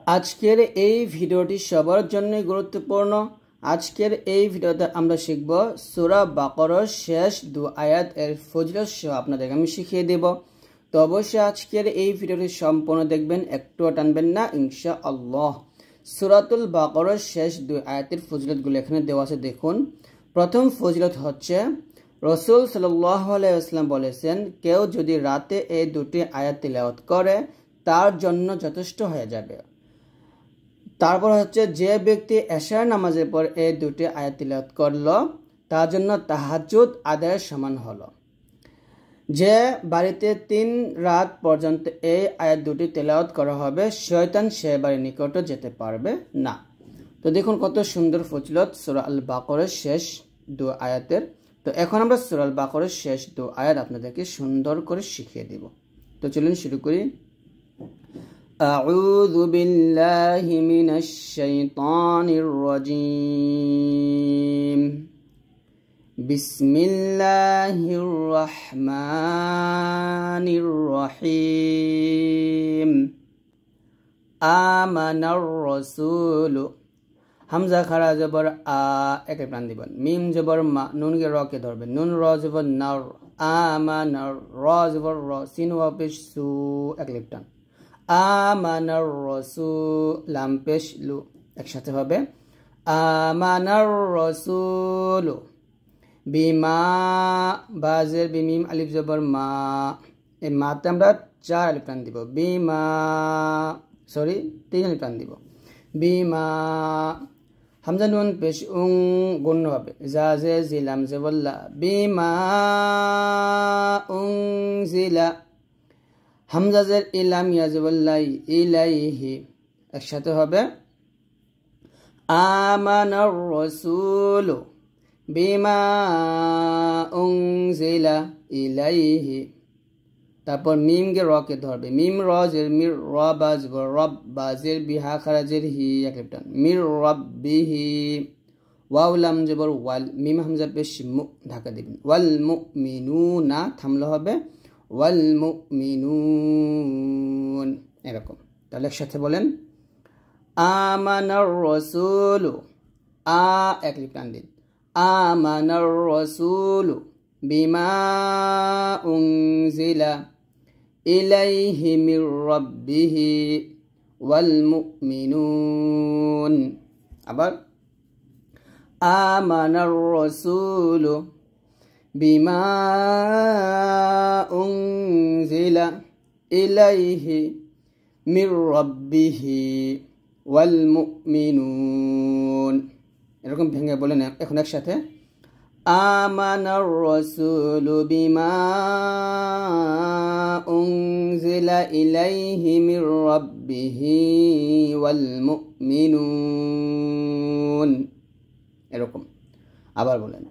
আজকের এই ভিডিওটি সবার জন্য গুরুত্বপূর্ণ। আজকের এই ভিডিওতে আমরা শিখব সূরা বাকারার শেষ 2 আয়াত এর ফজিলত সহ আপনাদেরকে আমি শিখিয়ে দেব। তো অবশ্যই আজকের এই ভিডিওটি সম্পূর্ণ দেখবেন, একটুও টানবেন না ইনশাআল্লাহ। সূরাতুল বাকারার শেষ 2 আয়াতের ফজিলতগুলো এখানে দেওয়া আছে, দেখুন। প্রথম ফজিলত হচ্ছে রাসূল সাল্লাল্লাহু আলাইহি ওয়াসাল্লাম বলেছেন, কেউ যদি রাতে এই দুটি আয়াত তিলাওয়াত করে তার জন্য যথেষ্ট হয়ে যাবে। তারপর হচ্ছে যে ব্যক্তি এশার নামাজের পর এই দুটি আয়াত তিলাওয়াত করলো তার জন্য তাহাজ্জুদ আদায়ের সমান হলো। যে বাড়িতে 3 রাত পর্যন্ত এই আয়াত দুটি তিলাওয়াত করা হবে শয়তান সে বাড়ির নিকটে যেতে পারবে না। তো দেখুন কত সুন্দর ফজিলত সূরা আল বাকারার শেষ 2 আয়াতের। তো এখন আমরা সূরা আল বাকারার শেষ 2 আয়াত আপনাদেরকে সুন্দর করে শিখিয়ে দেব। তো চলুন শুরু করি। أعوذ بالله من الشيطان الرجيم بسم الله الرحمن الرحيم آمن الرسول হামজা খারা জবর আ একে প্রাণ দিবেন, মিম জবর মা, নুন কে র কে ধরবেন, নুন র জবর নার, আমানার র জবর র, সিন ওয়া পেশ সু এক লিপটান, আমানার রাসূল লাম পেশ লু একসাথে হবে আমানার রাসূল বিমা বাজের বিমিম আলিফ জবর মা, এই মাতে আমরা 4 আলিফ টান দিব, বিমা 3 আলিফ টান দিব, বিমা হামজা নুন পেশ উং গুণ হবে, জাজে জিলাম জবল্লা বিমা উনজিলা, হামজাজের ইলাম ইয়াজবল্লাই ইলাইহি একসাথে হবে আমানার রাসূল বিমা উনজিলা ইলাইহি। তারপর মিম কে র কে ধরবে, মিম রজের মির র বাজ রব বাজের বিহা খারাজের হি এক লিপটান, মির রাব্বিহি, ওয়াও লাম জবর ওয়াল, মিম হামজা পেশ মু ঢাকা দিবেন, ওয়াল মুমিনুনা থামলে হবে ওয়াল মুমিনুন এরকম। তাহলে একসাথে বলেন আমানার রাসূল, আ এক লিপ টান দিন, আমানার রাসূল বিমা উনজিলা ইলাইহি মির রাব্বিহি ওয়াল মুমিনুন। আবার আমানার রাসূল বিমা উনজিলা ইলাইহি মির রাব্বিহি ওয়াল মুমিনুন এরকম ভেঙে বলেন এখন একসাথে আমানার রাসূল বিমা উনজিলা ইলাইহি মির রাব্বিহি ওয়াল মুমিনুন এরকম। আবার বলেন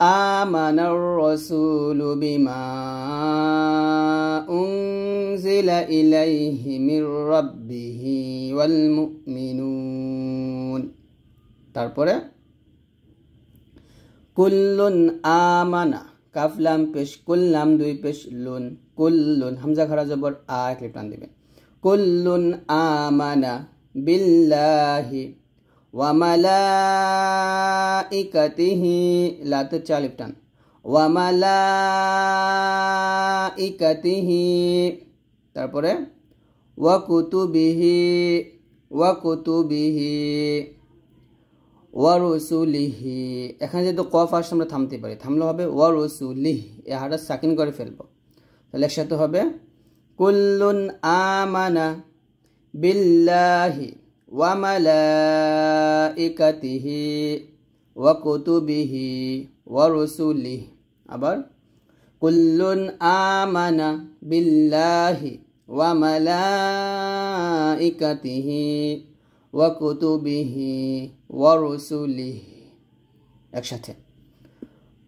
আমানার রাসূল বিমা উনজিলা ইলাইহি মির রাব্বিহি ওয়াল মুমিনুন। তারপরে কুল্লুন আমানা, কাফ লাম পেশ কুল লাম 2 পেশ লুন, কুল্লুন হামজা খারা জবর আ এক লিপ টান দিবেন, কুল্লুন আমানা বিল্লাহি ওয়া মালাইকাতিহি লাতে 4 লিপ টান, ওয়া মালাইকাতিহি। তারপরে ওয়া কুতুবিহি ওয়া রুসুলিহি, এখানে যেহেতু কফ আসছে আমরা থামতে পারি, থামলে হবে ওয়া রুসুলিহি, এ হাটা সাকিন করে ফেলবো। তাহলে একসাথে হবে কুল্লুন আমানা বিল্লাহি ওয়া মালাইকাতিহি ওয়া কুতুবিহি ওয়া রুসুলিহি। আবার কুল্লুন আমানা বিল্লাহি ওয়া মালাইকাতিহি ওয়া কুতুবিহি ওয়া রুসুলিহি একসাথে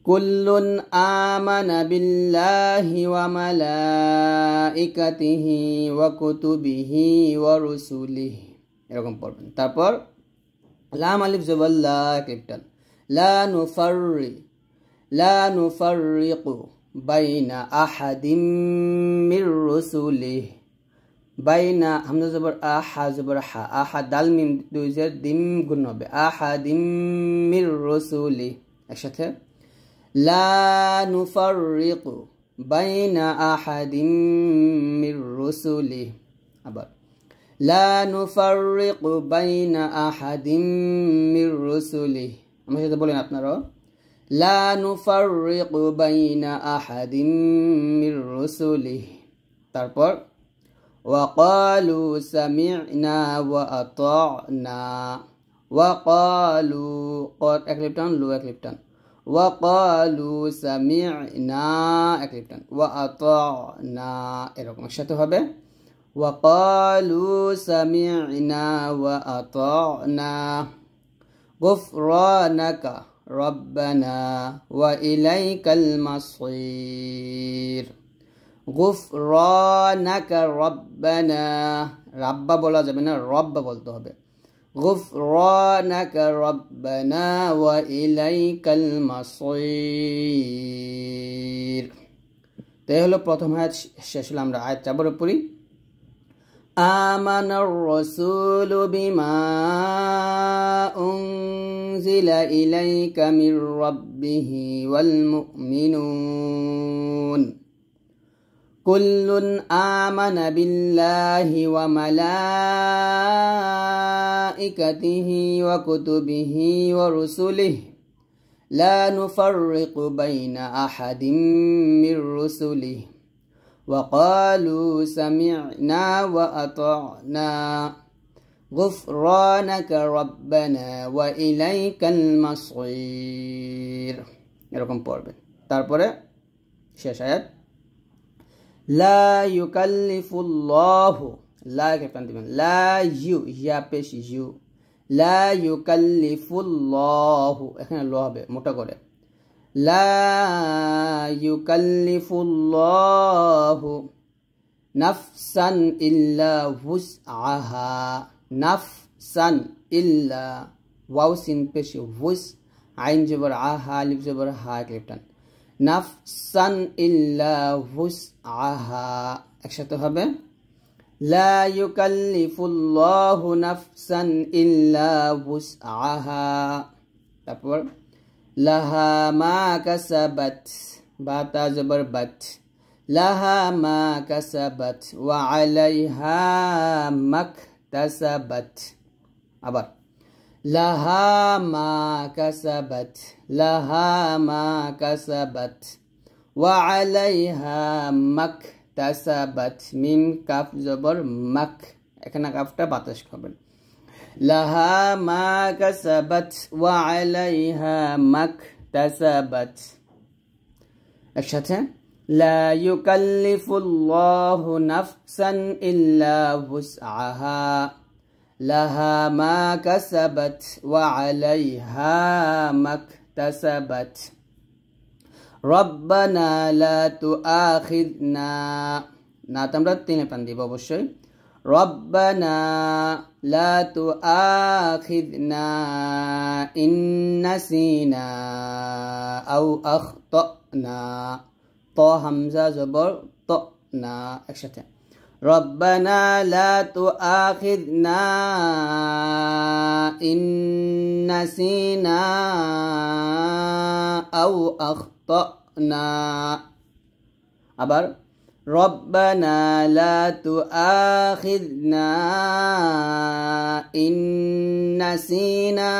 কুল্লুন আমানা বিল্লাহি ওয়া মালাইকাতিহি ওয়া কুতুবিহি ওয়া রুসুলিহি এরকম পড়বেন। তারপর লাম আলিফ জবর লা ক্যাপিটাল, লা নুফাররিকু বাইনা আহাদিম মির রুসুলিহি বাইনা হামজা জবর আ হা জবর হা আহা দাল মিম দুই জের দিম গুণ হবে আহাদিম মির রসুলি একসাথে লা নুফাররিকু বাইনা আহাদিম মির রসুলি আবার লা নুফাররিকু বাইনা আহাদিম মির রসুলি আমার সাথে বলেন আপনারা লা নুফাররিকু বাইনা আহাদিম মির রসুলি তারপর وقالوا سمعنا وأطعنا وقالوا قد اكليبتان لو اكليبتان وقالوا سمعنا اكليبتان وأطعنا এরকম একসাথে হবে وقالوا سمعنا وأطعنا غفرانك ربنا وإليك المصير গুফরানাকা রব্বানা রাব্বা বলা যাবে না রব্বা বলতে হবে গুফরানাকা রব্বানা ওয়া ইলাইকাল মাসীর তো এই হলো প্রথম আয়াত শেষ হলো আমরা আয়াত আবার পড়ি আমানার রাসূলু বিমা উনজিলা ইলাইকা মির রাব্বিহি ওয়াল মুমিনুন كل آمن بالله وملائكته وكتبه ورسله لا نفرق بين أحد من رسله وقالوا سمعنا وأطعنا غفرانك ربنا وإليك المصير এরকম পড়বেন তারপরে শেষ আয়াত لا يكلف الله لا كيفان দিবেন لا يو ইয়া পেশ ইউ لا يكلف الله এখানে ল হবে মোটা করে لا يكلف الله نفسا إلا وسعها نفسا إلا واو سين পেশ وس আইন জবর আহা লিফ জবর হা ক্লিপটান নাফসান ইল্লা ওয়াসআহা একসাথে হবে লা ইউকাল্লিফুল্লাহু নাফসান ইল্লা ওয়াসআহা তারপর লাহা মা কাসাবাত বাতা জবর বাত লাহা মা কাসাবাত ওয়া আলাইহা মাকতাসাবাত আবার لها ما كسبت لها ما كسبت وعليها ما اكتسبت মিম কাফ জবর মাক এখানে কাফটা বাতাস খাবেন لها ما كسبت وعليها ما اكتسبت একসাথে لا يكلف الله نفسا إلا وسعها لها ما كسبت وعليها ما اكتسبت ربنا لا تؤاخذنا না তোমরা তিনে পান দিব অবশ্যই ربنا لا تؤاخذنا إن نسينا أو أخطأنا ط همزة زبر طنا একসাথে ربنا لا تؤاخذنا إن نسينا أو أخطأنا أبر ربنا لا تؤاخذنا إن نسينا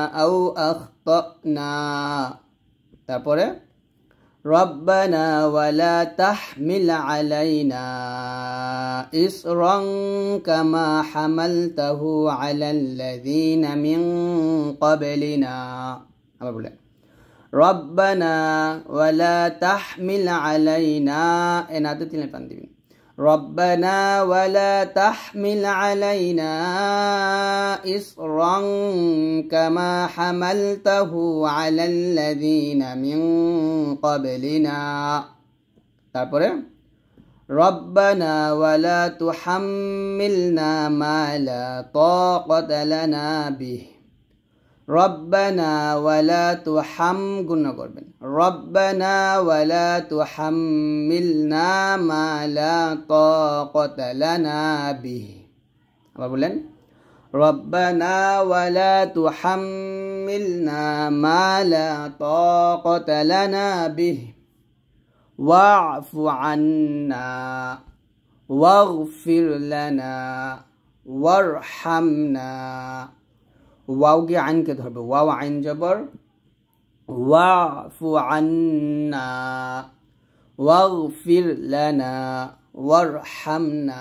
أو أخطأنا তারপরে ربنا ولا تحمل علينا إصرا كما حملته على الذين من قبلنا ربنا ولا تحمل علينا ربنا ولا تحمل علينا إصرا كما حملته على الذين من قبلنا ربنا ولا تحملنا ما لا طاقة لنا به রব্বানা ওয়ালা তুহাম গুণা করবেন রব্বানা ওয়ালা তুহাম্মিলনা মা লা তাকাতা লানা বিহি আবার বলেন রব্বানা ওয়ালা তুহাম্মিলনা মা লা তাকাতা লানা বিহি ওয়া'ফু আন্না ওয়াগফির লানা ওয়ারহামনা ওয়াও কে আইনকে ধরবে ওয়াও আইন জবর ওয়া'ফু আন্না ওয়াগফির লানা ওয়ারহামনা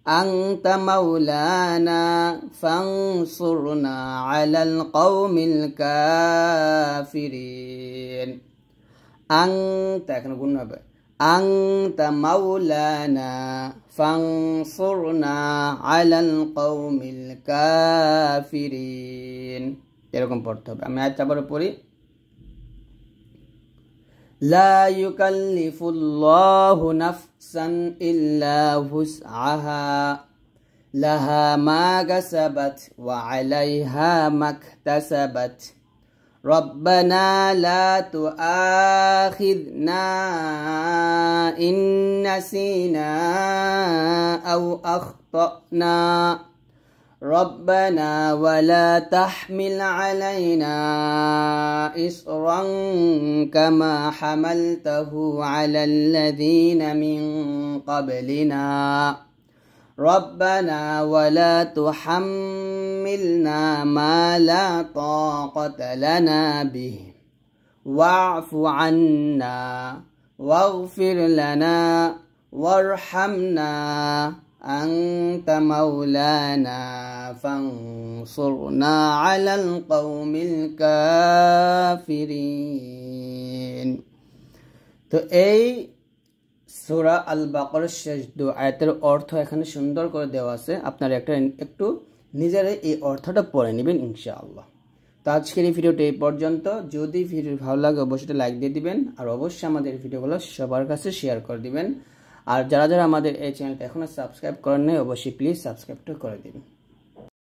আনতা মাওলানা ফানসুরনা আলাল কওমিল কাফিরিন আনতা এখানে গুণ হবে আনতা মাওলানা ফানসুরনা আলাল কওমিল কাফিরিন এরকম পড়তে হবে আমি আয়াতটা আবার পড়ি লা ইউকাল্লিফুল্লাহু নাফসান ইল্লা উসআহা লাহা মা কাসাবাত ওয়া আলাইহা মাকতাসাবাত ربنا لا تؤاخذنا إن نسينا أو أخطأنا ربنا ولا تحمل علينا إصرا كما حملته على الذين من قبلنا ربنا ولا تحملنا ما لا طاقة لنا به واعف عنا واغفر لنا وارحمنا أنت مولانا فانصرنا على القوم الكافرين তো এই সূরা আল বাকারার শেষ দু আয়াতের অর্থ এখানে সুন্দর করে দেওয়া আছে আপনারা একটু নিজেরাই এই অর্থটা পড়ে নেবেন ইনশাআল্লাহ তো আজকের এই ভিডিওটা এই পর্যন্ত যদি ভিডিও ভালো লাগে অবশ্যই লাইক দিয়ে দিবেন আর অবশ্যই আমাদের ভিডিওগুলো সবার কাছে শেয়ার করে দিবেন আর যারা যারা আমাদের এই চ্যানেলটা এখনো সাবস্ক্রাইব করেন নাই অবশ্যই প্লিজ সাবস্ক্রাইবটা করে দিবেন